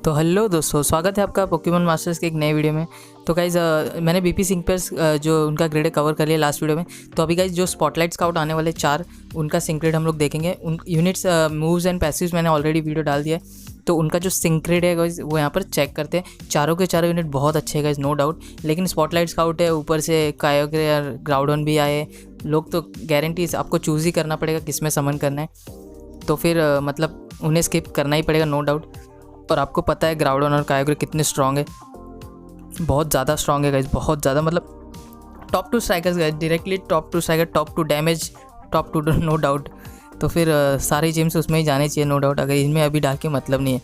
तो हेलो दोस्तों, स्वागत है आपका पोकेमॉन मास्टर्स के एक नए वीडियो में। तो गाइज़ मैंने बीपी सिंक पर जो उनका ग्रेड है कवर कर लिया लास्ट वीडियो में। तो अभी गाइज़ जो स्पॉटलाइट स्काउट आने वाले 4 उनका सिंक ग्रेड हम लोग देखेंगे। उन यूनिट्स मूव्स एंड पैसिव्स मैंने ऑलरेडी वीडियो डाल दिया है। तो उनका जो सिंक ग्रेड है गाइज़ वो यहाँ पर चेक करते हैं। चारों के चारों यूनिट बहुत अच्छे है गाइज़, नो डाउट। लेकिन स्पॉटलाइट स्काउट है, ऊपर से कायोग्रे और ग्राउडन भी आए लोग, तो गारंटी आपको चूज़ ही करना पड़ेगा किस में समन करना है। तो फिर मतलब उन्हें स्किप करना ही पड़ेगा, नो डाउट। और आपको पता है ग्राउडन और कायोग्रे कितने स्ट्रॉन्ग है, बहुत ज़्यादा स्ट्रॉन्ग है गाइज, बहुत ज़्यादा। मतलब top 2 strikers guys, directly top 2 striker, top 2 damage, top 2 no doubt. तो फिर सारे जिम्स उसमें ही जाने चाहिए, नो डाउट। अगर इनमें अभी डाल के मतलब नहीं है।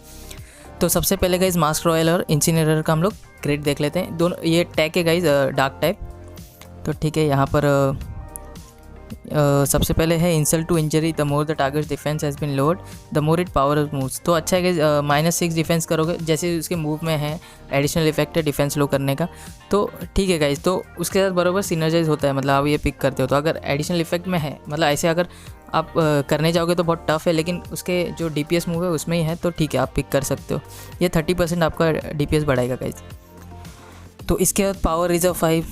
तो सबसे पहले गाइज मास्क रॉयल और इंसिनरेटर का हम लोग ग्रेड देख लेते हैं। दोनों ये टैग है गाइज, डार्क टाइप। तो ठीक है, यहाँ पर सबसे पहले है insult to injury, the more the target defence has been lowered the more it power moves. तो अच्छा है कि -6 डिफेंस करोगे, जैसे उसके मूव में है एडिशनल इफेक्ट है डिफेंस लो करने का। तो ठीक है गाइज, तो उसके साथ बराबर सिनर्जाइज होता है, मतलब आप ये पिक करते हो। तो अगर एडिशनल इफेक्ट में है, मतलब ऐसे अगर आप करने जाओगे तो बहुत टफ है, लेकिन उसके जो DPS मूव है उसमें ही है, तो ठीक है आप पिक कर सकते हो। ये 30% आपका DPS बढ़ाएगा गाइज। तो इसके बाद पावर रिजर्व 5,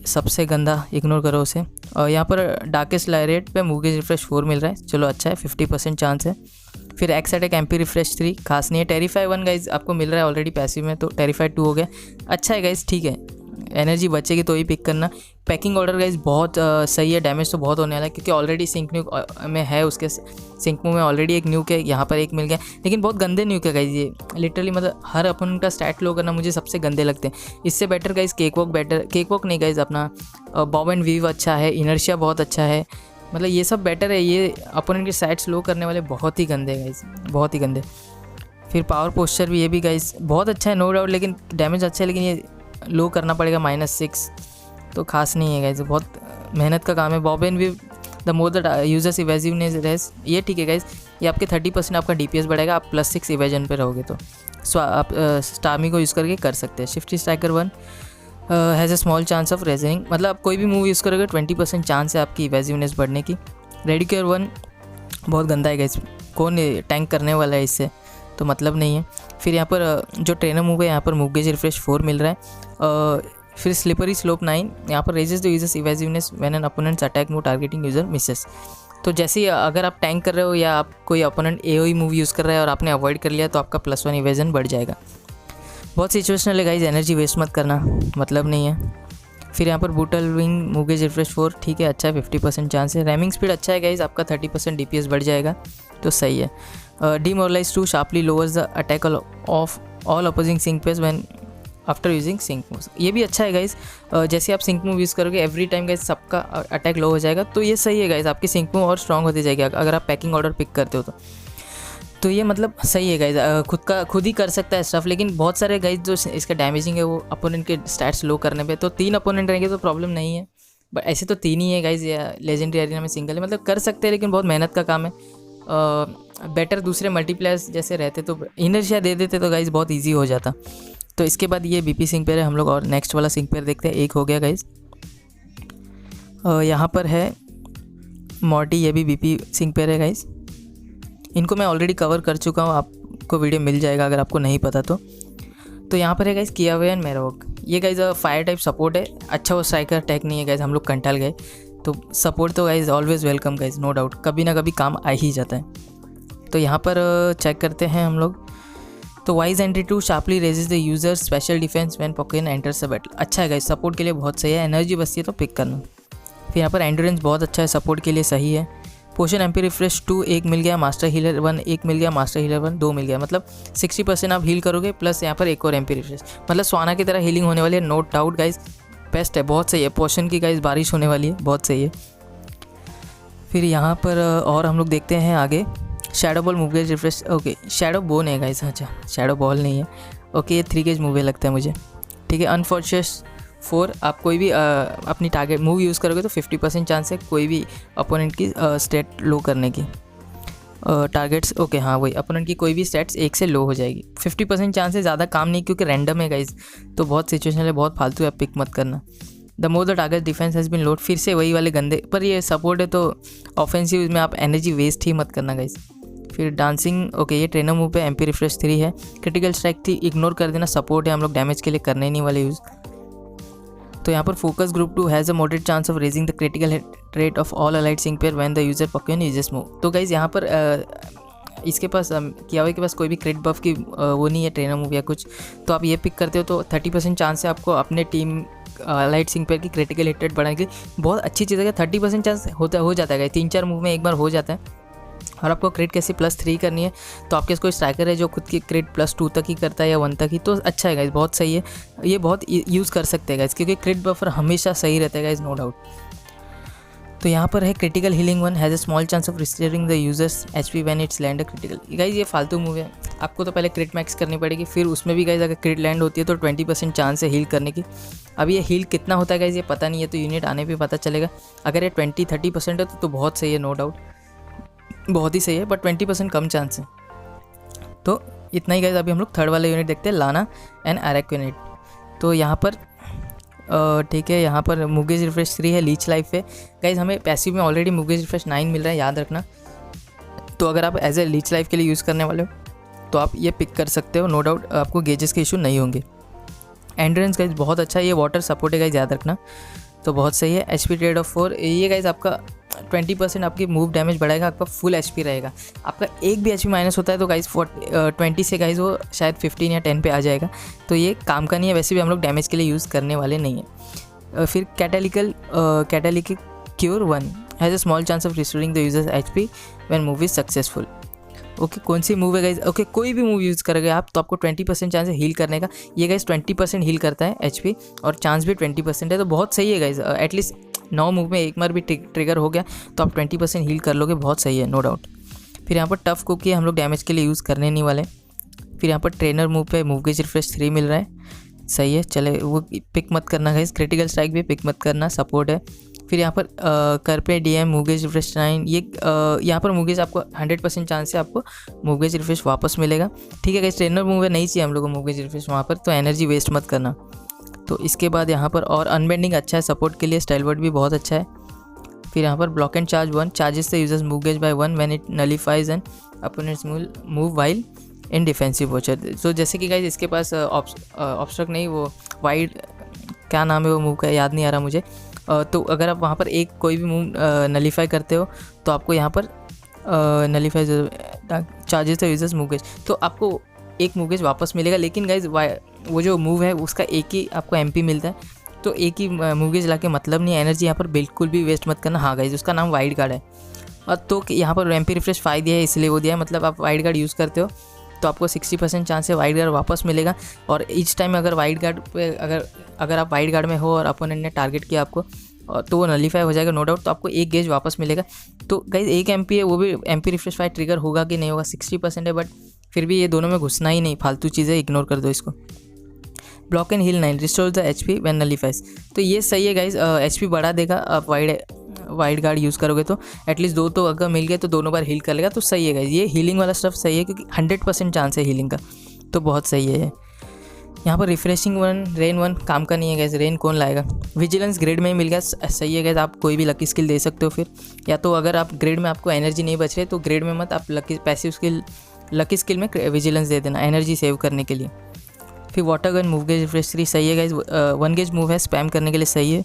सबसे गंदा, इग्नोर करो उसे। और यहाँ पर डार्केस्ट लाइरेट पे मूव गेज रिफ्रेश 4 मिल रहा है, चलो अच्छा है, 50% चांस है। फिर एक्स अटैक एमपी रिफ्रेश 3, खास नहीं है। टेरिफाई 1 गाइज आपको मिल रहा है ऑलरेडी पैसिव में, तो टेरिफाई 2 हो गया, अच्छा है गाइज, ठीक है। एनर्जी बचेगी तो ही पिक करना। पैकिंग ऑर्डर गाइज बहुत सही है, डैमेज तो बहुत होने वाला है क्योंकि ऑलरेडी सिंक न्यूक में है, उसके सिंक मूव में ऑलरेडी एक न्यूक है, यहाँ पर एक मिल गया। लेकिन बहुत गंदे न्यूक है गाइज ये, लिटरली मतलब हर अपन का स्टैट लो करना मुझे सबसे गंदे लगते हैं। इससे better guys cake walk better, cake walk नहीं गाइज, अपना बॉब एंड वीव अच्छा है, इनर्शिया बहुत अच्छा है, मतलब ये सब बेटर है। ये अपोनेंट के साइड स्लो करने वाले बहुत ही गंदे गाइज, बहुत ही गंदे। फिर पावर पोस्चर भी, ये भी गाइज बहुत अच्छा है, नो डाउट, लेकिन डैमेज अच्छा है, लेकिन ये लो करना पड़ेगा -6, तो खास नहीं है गाइज, बहुत मेहनत का काम है। Bob and weave, the more the user's evasiveness raise, ये ठीक है गाइज, ये आपके 30% आपका DPS बढ़ेगा, आप +6 इवेजन पे रहोगे, तो आप स्टार्मी को यूज़ करके कर सकते हैं। Shifty striker 1 has a small chance of raising, मतलब आप कोई भी मूव यूज़ करोगे 20% चांस है आपकी इवेजिवनेस बढ़ने की। रेडिक्योर 1 बहुत गंदा है गाइज, कौन टैंक करने वाला है इससे, तो मतलब नहीं है। फिर यहाँ पर जो ट्रेनर मूव है, यहाँ पर मूव गेज रिफ्रेश 4 मिल रहा है। फिर स्लिपरी स्लोप 9, यहाँ पर raises the user's evasiveness when an opponent's attack move targeting user misses. तो जैसे अगर आप टैंक कर रहे हो या आप कोई अपोनेंट AOE मूव यूज़ कर रहा है और आपने अवॉइड कर लिया, तो आपका +1 इवेजन बढ़ जाएगा। बहुत सिचुएशनल है गाइज, एनर्जी वेस्ट मत करना, मतलब नहीं है। फिर यहाँ पर बूटल विंग मूव गेज रिफ्रेश 4, ठीक है, अच्छा है, 50% चांस है। रैमिंग स्पीड अच्छा है गाइज, आपका 30% DPS बढ़ जाएगा, तो सही है। Demoralise 2 sharply lowers the attack of all opposing sync pairs when after using sync move, ये भी अच्छा है गाइज। जैसे आप सिंक मूव यूज़ करोगे एवरी टाइम गाइज सबका अटैक लो हो जाएगा, तो ये सही है गाइज, आपकी सिंक मूव और स्ट्रॉन्ग होती जाएगी अगर आप पैकिंग ऑर्डर पिक करते हो तो ये मतलब सही है गाइज, खुद ही कर सकता है स्टफ। लेकिन बहुत सारे गाइज जो इसका डैमेजिंग है वो अपोनेंट के स्टैट्स लो करने पे, तो 3 अपोनेंट रहेंगे तो प्रॉब्लम नहीं है, बट ऐसे तो 3 ही है गाइज, या लेजेंडरी एरिना में सिंगल है, मतलब कर सकते हैं, लेकिन बहुत मेहनत का काम है। बेटर दूसरे मल्टीप्लेयर्स जैसे रहते तो इनर्शिया दे देते तो गाइज बहुत ईजी हो जाता। तो इसके बाद ये BP सिंक पेयर है, हम लोग और नेक्स्ट वाला सिंक पेयर देखते हैं। एक हो गया गाइज, यहाँ पर है मॉर्टी, ये भी BP सिंक पेयर है गाइज। इनको मैं ऑलरेडी कवर कर चुका हूँ, आपको वीडियो मिल जाएगा अगर आपको नहीं पता तो यहाँ पर है गाइज कियावे एंड मेरोक, ये गाइज फायर टाइप सपोर्ट है, अच्छा वो स्ट्राइकर टैग नहीं है गाइज, हम लोग कंटाल गए, तो सपोर्ट तो guys always welcome guys, no doubt, कभी ना कभी काम आ ही जाता है। तो यहाँ पर चेक करते हैं हम लोग। तो wise entry 2 sharply raises the user special defence when Pokemon enters the battle, अच्छा है गाइज, सपोर्ट के लिए बहुत सही है। एनर्जी बचती है तो पिक करना। फिर यहाँ पर एंड्योरेंस बहुत अच्छा है, सपोर्ट के लिए सही है। पोशन एमपी रिफ्रेश 2 एक मिल गया, मास्टर हीलर 1 एक मिल गया, मास्टर हीलर 1 2 मिल गया, मतलब 60% आप हील करोगे, प्लस यहाँ पर एक और एमपी रिफ्रेश, मतलब स्वाना की तरह हीलिंग होने वाली है, नो डाउट गाइज, बेस्ट है, बहुत सही है। पोशन की गाइज बारिश होने वाली है, बहुत सही है। फिर यहाँ पर और हम लोग देखते हैं आगे, shadow ball move gauge refresh, okay shadow bone है गाइज, अच्छा शैडो बॉल नहीं है, ओके ये 3 गेज मूव लगता है मुझे, ठीक है। अनफॉर्चुनेस 4, आप कोई भी अपनी टारगेट मूव यूज़ करोगे तो 50% चांस है कोई भी अपोनेंट की स्टेट लो करने की, टारगेट्स, ओके हाँ वही, अपोनेंट की कोई भी स्टेट्स 1 से लो हो जाएगी, 50% चांस है, ज़्यादा काम नहीं क्योंकि रैंडम है गाइज, तो बहुत सिचुएशन है, बहुत फालतू है, पिक मत करना। The more the target defence has been lowered, फिर से वही वाले गंदे, पर ये सपोर्ट है तो ऑफेंसिव में आप एनर्जी वेस्ट ही मत करना गाइज। फिर डांसिंग, ओके ये ट्रेनर मूव पे MP रिफ्रेश 3 है। क्रिटिकल स्ट्राइक थी, इग्नोर कर देना, सपोर्ट है, हम लोग डैमेज के लिए करने ही नहीं वाले यूज़। तो यहाँ पर focus group 2 has a moderate chance of raising the critical hit rate of all allied sync pair when the user Pokemon uses move. तो गाइज यहाँ पर इसके पास कियावे के पास कोई भी क्रिट बफ की वो नहीं है, ट्रेनर मूव या कुछ, तो आप ये पिक करते हो तो 30% चांस है आपको अपने टीम लाइट सिंक पेयर की क्रिटिकल हिट रेट बढ़ाने की। बहुत अच्छी चीज़ है, 30% चांस हो जाता है, 3-4 मूव में एक बार हो जाता है। और आपको क्रिट कैसे +3 करनी है, तो आपके पास कोई स्ट्राइकर है जो खुद की क्रिट +2 तक ही करता है या 1 तक ही, तो अच्छा है गाइज, बहुत सही है, ये बहुत यूज़ कर सकते हैं गाइज, क्योंकि क्रिट बफर हमेशा सही रहता है गाइज, नो डाउट। तो यहाँ पर है critical healing 1 has a small chance of restoring the users HP when it's land critical. Guys ये फालतू मूव है, आपको तो पहले क्रिट मैक्स करनी पड़ेगी, फिर उसमें भी गाइज अगर क्रिट लैंड होती है तो 20% चांस है हील करने की। अब ये हील कितना होता है गाइज ये पता नहीं है, तो यूनिट आने पे पता चलेगा। अगर ये 20-30% है तो बहुत सही है, नो डाउट बहुत ही सही है, बट 20% कम चांस है। तो इतना ही गाइज। अभी हम लोग थर्ड वाला यूनिट देखते हैं, लाना एंड एरेक यूनिट। तो यहाँ पर ठीक है, यहाँ पर मूगेज रिफ्रेश 3 है, लीच लाइफ है गाइज। हमें पैसिव में ऑलरेडी मूगेज रिफ्रेश 9 मिल रहा है, याद रखना। तो अगर आप एज ए लीच लाइफ के लिए यूज़ करने वाले हो तो आप ये पिक कर सकते हो, नो डाउट आपको गेजेस के इशू नहीं होंगे। एंड्रेंस गाइज बहुत अच्छा है, ये वाटर सपोर्ट है गाइज, याद रखना, तो बहुत सही है। HP ट्रेड ऑफ 4, ये गाइज आपका 20% आपकी मूव डैमेज बढ़ाएगा, आपका फुल HP रहेगा। आपका एक भी HP माइनस होता है तो गाइज 20 से गाइज वो शायद 15 या 10 पे आ जाएगा, तो ये काम का नहीं है। वैसे भी हम लोग डैमेज के लिए यूज़ करने वाले नहीं है। फिर catalytic cure 1 has a small chance of restoring the users HP when move is successful. Okay कौन सी मूव है गाइज, ओके कोई भी मूव यूज़ करोगे आप तो आपको 20% चांस है हील करने का। ये गाइज 20% हील करता है HP, और चांस भी 20% है, तो बहुत सही है गाइज। एटलीस्ट 9 मूव में एक बार भी ट्रिगर हो गया तो आप 20% हील कर लोगे, बहुत सही है, नो डाउट। फिर यहाँ पर टफ कुकी हम लोग डैमेज के लिए यूज़ करने नहीं वाले। फिर यहाँ पर ट्रेनर मूव पे मूवगेज रिफ्रेश 3 मिल रहा है, सही है, चले वो पिक मत करना गाइज। क्रिटिकल स्ट्राइक भी पिक मत करना, सपोर्ट है। फिर यहाँ पर करपे DM मूवगेज रिफ्रेश 9, ये यहाँ पर मूवगेज आपको 100% चांस है आपको मूवगेज रिफ्रेश वापस मिलेगा। ठीक है गाइज, ट्रेनर मूव नहीं चाहिए हम लोग को मूवगेज रिफ्रेश वहाँ पर, तो एनर्जी वेस्ट मत करना। तो इसके बाद यहाँ पर और अनबेंडिंग अच्छा है सपोर्ट के लिए, स्टाइल वर्ड भी बहुत अच्छा है। फिर यहाँ पर block and charge 1 charges the user's move gauge by 1 when it nullifies an opponent's move while in defensive watcher. तो जैसे कि गाइज इसके पास ऑब्स्ट्रक्ट नहीं, वो वाइड क्या नाम है वो मूव का, याद नहीं आ रहा मुझे। तो अगर आप वहाँ पर एक कोई भी मूव नलीफाई करते हो तो आपको यहाँ पर नलीफाई चार्जेस द यूजर्स मूवगेज, तो आपको एक मूवगेज वापस मिलेगा। लेकिन गाइज वो जो मूव है उसका एक ही आपको MP मिलता है, तो एक ही मूवगेज ला के मतलब नहीं है। एनर्जी यहाँ पर बिल्कुल भी वेस्ट मत करना। हाँ गाइज, उसका नाम वाइड गार्ड है, और तो यहाँ पर MP रिफ्रेश 5 दिया है इसलिए वो दिया है, मतलब आप वाइड गार्ड यूज़ करते हो तो आपको 60% चांस है वाइड गार्ड वापस मिलेगा। और ईच टाइम अगर वाइड गार्ड पे अगर आप वाइड गार्ड में हो और अपोनेंट ने टारगेट किया आपको तो वो नलीफाई हो जाएगा, नो डाउट, तो आपको एक गेज वापस मिलेगा। तो गाइज एक MP है, वो भी MP रिफ्रेश 5 ट्रिगर होगा कि नहीं होगा, 60% है, बट फिर भी ये दोनों में घुसना ही नहीं, फालतू चीज़ें इग्नोर कर दो इसको। Block and heal 9 restore the HP when nullifies, तो ये सही है गाइज, HP बढ़ा देगा। आप वाइड गार्ड यूज़ करोगे तो एटलीस्ट 2 तो अगर मिल गए तो दोनों बार हील कर लेगा, तो सही है गाइज। ये हीलिंग वाला स्टफ सही है क्योंकि 100% चांस है हीलिंग का, तो बहुत सही है ये। यहाँ पर रिफ्रेशिंग 1 रेन 1 काम का नहीं है गैस, रेन कौन लाएगा। विजिलेंस ग्रेड में ही मिल गया, सही है गैस। आप कोई भी लकी स्किल दे सकते हो फिर, या तो अगर आप ग्रेड में आपको एनर्जी नहीं बच रही तो ग्रेड में मत, आप लकी स्किल में विजिलेंस दे देना एनर्जी सेव करने के लिए। फिर water gun move gauge refresh 3 सही है गैस, 1 गेज मूव है, स्पैम करने के लिए सही है।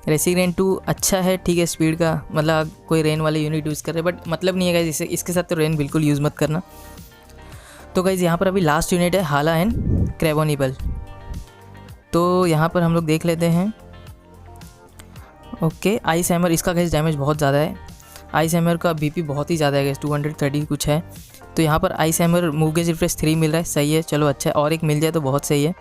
रेसिंग रेन 2 अच्छा है, ठीक है, स्पीड का मतलब कोई रेन वाले यूनिट यूज़ कर रहे हैं, बट मतलब नहीं है गैस इसके साथ, तो रेन बिल्कुल यूज़ मत करना। तो गाइज़ यहाँ पर अभी लास्ट यूनिट है हाला एंड क्रेबोनिबल, तो यहाँ पर हम लोग देख लेते हैं। ओके आइस हैमर, इसका गाइज़ डैमेज बहुत ज़्यादा है, आइस हैमर का BP बहुत ही ज़्यादा है गाइज़, 230 कुछ है। तो यहाँ पर ice hammer move gauge refresh 3 मिल रहा है, सही है, चलो अच्छा है, और एक मिल जाए तो बहुत सही है।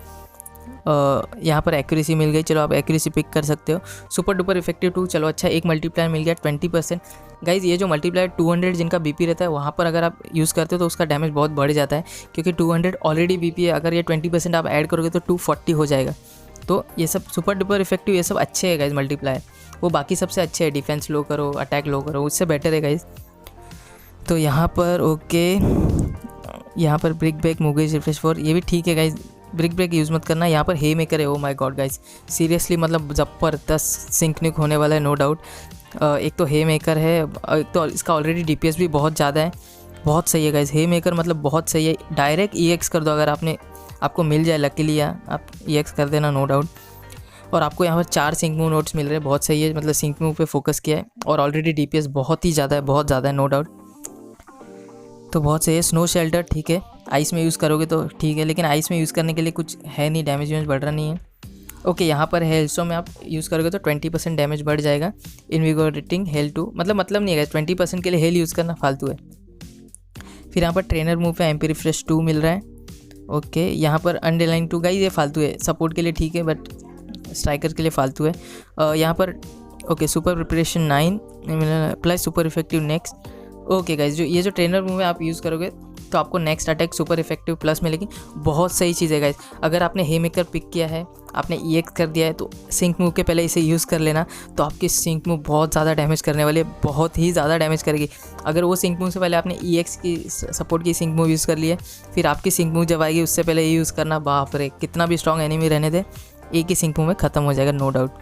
यहाँ पर एक्यूरेसी मिल गई, चलो आप एक्यूरेसी पिक कर सकते हो। सुपर डुपर इफेक्टिव 2, चलो अच्छा, एक मल्टीप्लायर मिल गया 20%। गाइज ये जो मल्टीप्लायर 200 जिनका BP रहता है वहाँ पर अगर आप यूज़ करते हो तो उसका डैमेज बहुत बढ़ जाता है, क्योंकि 200 ऑलरेडी BP है, अगर ये 20% आप ऐड करोगे तो 240 हो जाएगा। तो ये सब सुपर डुपर इफेक्टिव ये सब अच्छे है गाइज मल्टीप्लायर, वो बाकी सबसे अच्छे है, डिफेंस लो करो, अटैक लो करो, उससे बेटर है गाइज। तो यहाँ पर ओके, यहाँ पर ब्रिक ब्रेक मूवगेज रिफ्रेश 4 ये भी ठीक है गाइज, ब्रिक ब्रेक यूज़ मत करना। यहाँ पर हे मेकर है, oh my God guys, seriously मतलब ज़बरदस्त सिंकनिक होने वाला है, नो डाउट। एक तो हे मेकर है, एक तो इसका ऑलरेडी DPS भी बहुत ज़्यादा है, बहुत सही है गाइज, हे मेकर मतलब बहुत सही है। डायरेक्ट EX कर दो, अगर आपको मिल जाए लकीली, आप EX कर देना नो डाउट। और आपको यहाँ पर 4 सिंक मूव नोट्स मिल रहे हैं, बहुत सही है, मतलब सिंक मूव पे फोकस किया है। और ऑलरेडी DPS बहुत ही ज़्यादा है, बहुत ज़्यादा है नो डाउट, तो बहुत सही है। स्नो शेल्टर ठीक है, आइस में यूज़ करोगे तो ठीक है, लेकिन आइस में यूज़ करने के लिए कुछ है नहीं, डैमेज वैमेज बढ़ रहा नहीं है। ओके, यहाँ पर हेल्सो में आप यूज़ करोगे तो 20% डैमेज बढ़ जाएगा। इनविगोरेटिंग हेल 2 मतलब नहीं है, 20% के लिए हेल यूज़ करना फालतू है। फिर यहाँ पर ट्रेनर मूव पे एम्पी रिफ्रेश 2 मिल रहा है। ओके, यहाँ पर अंडरलाइन 2 गाइस ये फालतू है, सपोर्ट के लिए ठीक है बट स्ट्राइकर के लिए फालतू है। यहाँ पर okay super preparation 9 plus super effective next. Okay guys, जो ये जो ट्रेनर मूव है आप यूज़ करोगे तो आपको next attack super effective plus मिलेगी। बहुत सही चीज़ है गाइज। अगर आपने हे मेकर पिक किया है, आपने EX कर दिया है, तो सिंक मूव के पहले इसे यूज़ कर लेना, तो आपकी सिंक मूव बहुत ज़्यादा डैमेज करने वाली है, बहुत ही ज़्यादा डैमेज करेगी। अगर वो सिंक मूव से पहले आपने EX की सपोर्ट की सिंक मूव यूज़ कर ली है, फिर आपकी सिंक मूव जब आएगी उससे पहले ये यूज़ करना, बाप रे, कितना भी स्ट्रॉन्ग एनिमी रहने दे, एक ही सिंक मूव में ख़त्म हो जाएगा नो डाउट।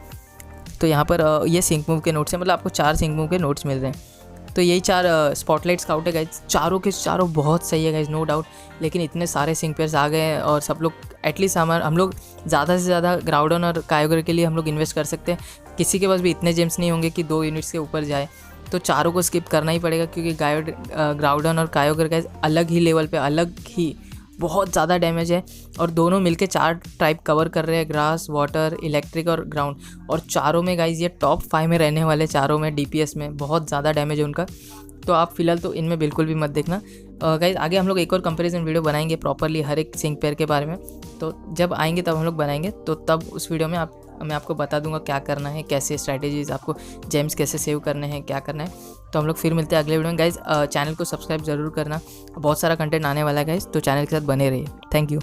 तो यहाँ पर ये सिंक मूव के नोट्स हैं, मतलब आपको 4 सिंक मूव के नोट्स मिल रहे हैं। तो यही 4 स्पॉटलाइट स्काउट है गाइज, चारों के चारों बहुत सही है गाइज नो डाउट। लेकिन इतने सारे सिंक पेयर्स आ गए हैं और सब लोग एटलीस्ट हम लोग ज़्यादा से ज़्यादा ग्राउडन और कायोगर के लिए हम लोग इन्वेस्ट कर सकते हैं। किसी के पास भी इतने जेम्स नहीं होंगे कि 2 यूनिट्स के ऊपर जाए, तो चारों को स्किप करना ही पड़ेगा, क्योंकि ग्राउडन और कायोगर गाइज अलग ही लेवल पे, अलग ही बहुत ज़्यादा डैमेज है। और दोनों मिलके 4 टाइप कवर कर रहे हैं, ग्रास, वाटर, इलेक्ट्रिक और ग्राउंड। और चारों में गाइज ये टॉप 5 में रहने वाले, चारों में DPS में बहुत ज़्यादा डैमेज है उनका। तो आप फिलहाल तो इनमें बिल्कुल भी मत देखना गाइज। आगे हम लोग एक और कंपैरिजन वीडियो बनाएंगे प्रॉपरली हर एक सिंक पेयर के बारे में, तो जब आएंगे तब हम लोग बनाएंगे, तो तब उस वीडियो में मैं आपको बता दूंगा क्या करना है, कैसे स्ट्रैटेजीज, आपको जेम्स कैसे सेव करने हैं, क्या करना है। तो हम लोग फिर मिलते हैं अगले वीडियो में गाइज। चैनल को सब्सक्राइब ज़रूर करना, बहुत सारा कंटेंट आने वाला है गाइज, तो चैनल के साथ बने रहिए। Thank you.